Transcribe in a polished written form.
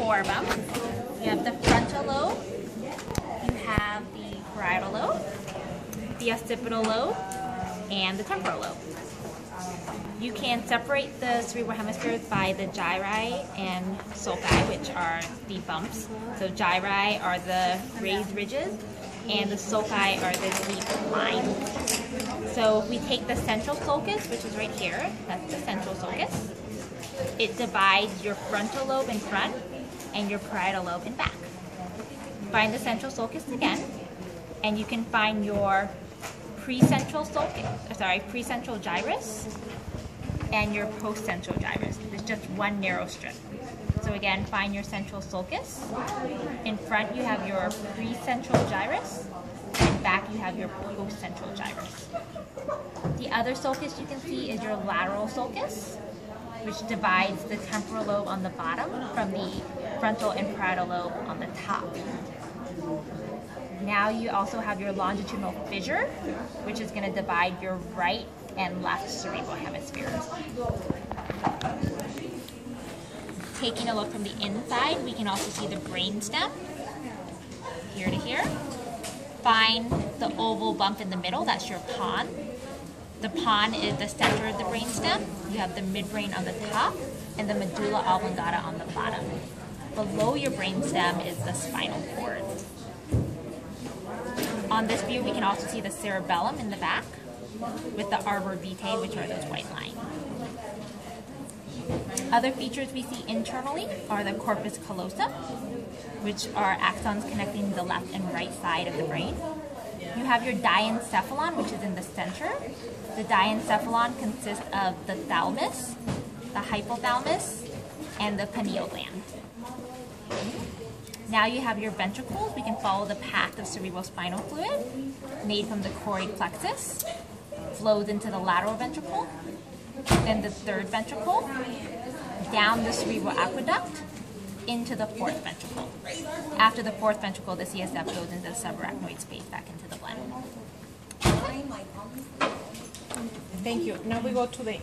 four bumps. You have the frontal lobe, you have the parietal lobe, the occipital lobe, and the temporal lobe. You can separate the cerebral hemispheres by the gyri and sulci, which are the bumps. So gyri are the raised ridges, and the sulci are the deep lines. So if we take the central sulcus, which is right here, that's the central sulcus, it divides your frontal lobe in front and your parietal lobe in back. Find the central sulcus again, and you can find your precentral gyrus and your postcentral gyrus. There's just one narrow strip. So again, find your central sulcus. In front you have your precentral gyrus, and back you have your postcentral gyrus. The other sulcus you can see is your lateral sulcus, which divides the temporal lobe on the bottom from the frontal and parietal lobe on the top. Now you also have your longitudinal fissure, which is going to divide your right and left cerebral hemispheres. Taking a look from the inside, we can also see the brainstem, here to here. Find the oval bump in the middle, that's your pons. The pons is the center of the brainstem. You have the midbrain on the top and the medulla oblongata on the bottom. Below your brainstem is the spinal cord. On this view, we can also see the cerebellum in the back with the arbor vitae, which are those white lines. Other features we see internally are the corpus callosum, which are axons connecting the left and right side of the brain. You have your diencephalon, which is in the center. The diencephalon consists of the thalamus, the hypothalamus, and the pineal gland. Now you have your ventricles. We can follow the path of cerebrospinal fluid made from the choroid plexus, flows into the lateral ventricle, then the third ventricle, down the cerebral aqueduct, into the fourth ventricle. After the fourth ventricle, the CSF goes into the subarachnoid space back into the blend. Thank you. Now we go to the